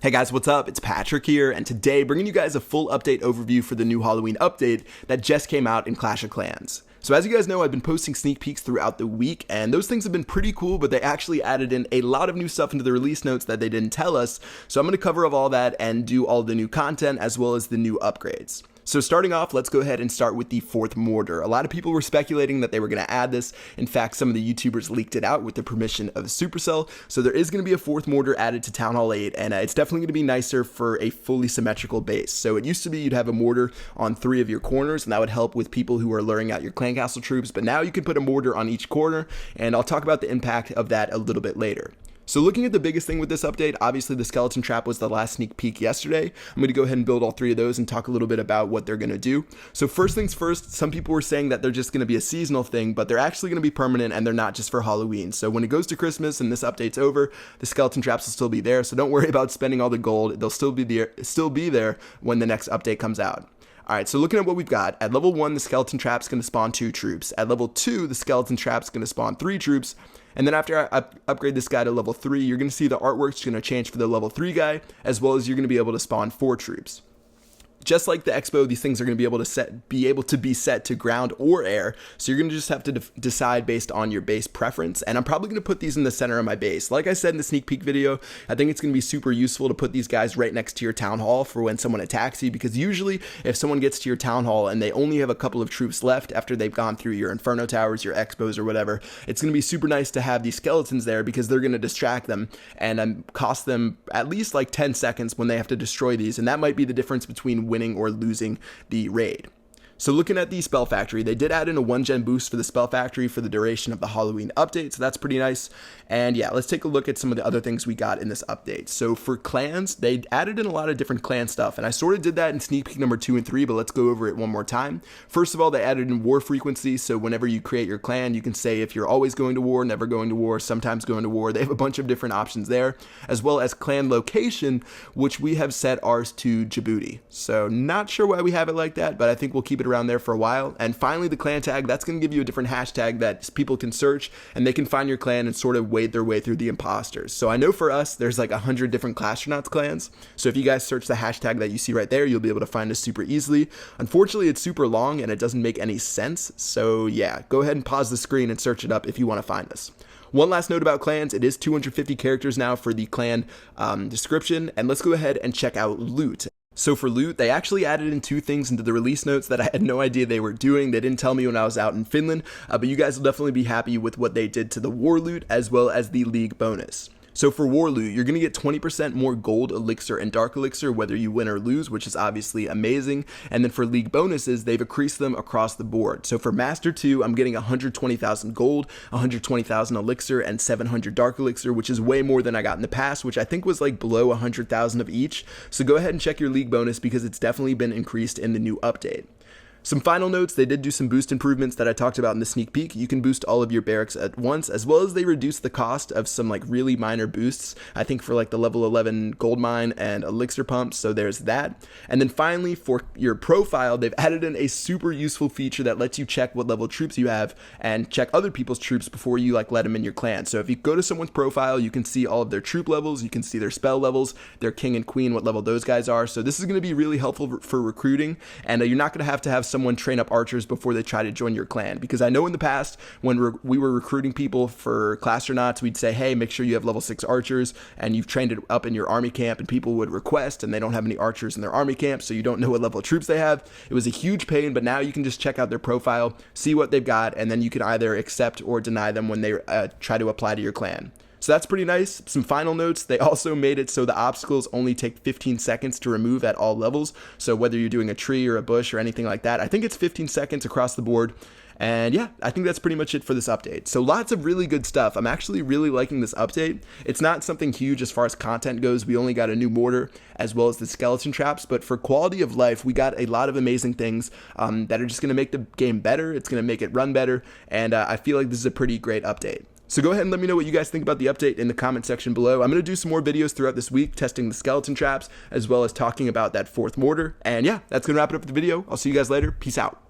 Hey guys, what's up? It's Patrick here, and today bringing you guys a full update overview for the new Halloween update that just came out in Clash of Clans. So as you guys know, I've been posting sneak peeks throughout the week, and those things have been pretty cool, but they actually added in a lot of new stuff into the release notes that they didn't tell us, so I'm going to cover all that and do all the new content as well as the new upgrades. So starting off, let's go ahead and start with the fourth Mortar. A lot of people were speculating that they were going to add this. In fact, some of the YouTubers leaked it out with the permission of Supercell. So there is going to be a fourth Mortar added to Town Hall 8, and it's definitely going to be nicer for a fully symmetrical base. So it used to be you'd have a Mortar on 3 of your corners, and that would help with people who are luring out your clan castle troops. But now you can put a Mortar on each corner, and I'll talk about the impact of that a little bit later. So looking at the biggest thing with this update, obviously the skeleton trap was the last sneak peek yesterday. I'm going to go ahead and build all 3 of those and talk a little bit about what they're going to do. So first things first, some people were saying that they're just going to be a seasonal thing, but they're actually going to be permanent and they're not just for Halloween. So when it goes to Christmas and this update's over, the skeleton traps will still be there. So don't worry about spending all the gold. They'll still be there when the next update comes out. Alright, so looking at what we've got, at level 1, the skeleton trap's going to spawn 2 troops. At level 2, the skeleton trap's going to spawn 3 troops. And then after I upgrade this guy to level 3, you're going to see the artwork's going to change for the level 3 guy, as well as you're going to be able to spawn 4 troops. Just like the Expo, these things are going to be able to be set to ground or air, so you're going to just have to decide based on your base preference, and I'm probably going to put these in the center of my base. Like I said in the sneak peek video, I think it's going to be super useful to put these guys right next to your town hall for when someone attacks you, because usually if someone gets to your town hall and they only have a couple of troops left after they've gone through your Inferno Towers, your Expos or whatever, it's going to be super nice to have these skeletons there because they're going to distract them and cost them at least like 10 seconds when they have to destroy these, and that might be the difference between winning or losing the raid. So looking at the Spell Factory, they did add in a 1-gen boost for the Spell Factory for the duration of the Halloween update, so that's pretty nice. And yeah, let's take a look at some of the other things we got in this update. So for clans, they added in a lot of different clan stuff, and I sort of did that in sneak peek number 2 and 3, but let's go over it one more time. First of all, they added in war frequency, so whenever you create your clan, you can say if you're always going to war, never going to war, sometimes going to war. They have a bunch of different options there, as well as clan location, which we have set ours to Djibouti. So not sure why we have it like that, but I think we'll keep it around there for a while. And finally, the clan tag, that's going to give you a different hashtag that people can search and they can find your clan and sort of wade their way through the imposters. So I know for us, there's like 100 different Clashronauts clans. So if you guys search the hashtag that you see right there, you'll be able to find us super easily. Unfortunately, it's super long and it doesn't make any sense. So yeah, go ahead and pause the screen and search it up if you want to find us. One last note about clans, it is 250 characters now for the clan description, and let's go ahead and check out loot. So for loot, they actually added in 2 things into the release notes that I had no idea they were doing. They didn't tell me when I was out in Finland, but you guys will definitely be happy with what they did to the war loot as well as the league bonus. So for war loot, you're going to get 20% more gold, elixir, and dark elixir whether you win or lose, which is obviously amazing. And then for league bonuses, they've increased them across the board. So for Master 2, I'm getting 120,000 gold, 120,000 elixir, and 700 dark elixir, which is way more than I got in the past, which I think was like below 100,000 of each. So go ahead and check your league bonus because it's definitely been increased in the new update. Some final notes, they did do some boost improvements that I talked about in the sneak peek. You can boost all of your barracks at once, as well as they reduced the cost of some like really minor boosts, I think for like the level 11 gold mine and elixir pumps, so there's that. And then finally, for your profile, they've added in a super useful feature that lets you check what level troops you have and check other people's troops before you like let them in your clan. So if you go to someone's profile, you can see all of their troop levels, you can see their spell levels, their king and queen, what level those guys are. So this is going to be really helpful for recruiting, and you're not going to have someone train up archers before they try to join your clan, because I know in the past when we were recruiting people for Clashronauts, we'd say, hey, make sure you have level 6 archers and you've trained it up in your army camp, and people would request and they don't have any archers in their army camp, so you don't know what level of troops they have. It was a huge pain, but now you can just check out their profile, see what they've got, and then you can either accept or deny them when they try to apply to your clan. So that's pretty nice. Some final notes, they also made it so the obstacles only take 15 seconds to remove at all levels. So whether you're doing a tree or a bush or anything like that, I think it's 15 seconds across the board. And yeah, I think that's pretty much it for this update. So lots of really good stuff. I'm actually really liking this update. It's not something huge as far as content goes. We only got a new mortar as well as the skeleton traps, but for quality of life, we got a lot of amazing things that are just going to make the game better. It's going to make it run better. And I feel like this is a pretty great update. So go ahead and let me know what you guys think about the update in the comment section below. I'm going to do some more videos throughout this week testing the skeleton traps as well as talking about that fourth mortar. And yeah, that's going to wrap it up for the video. I'll see you guys later. Peace out.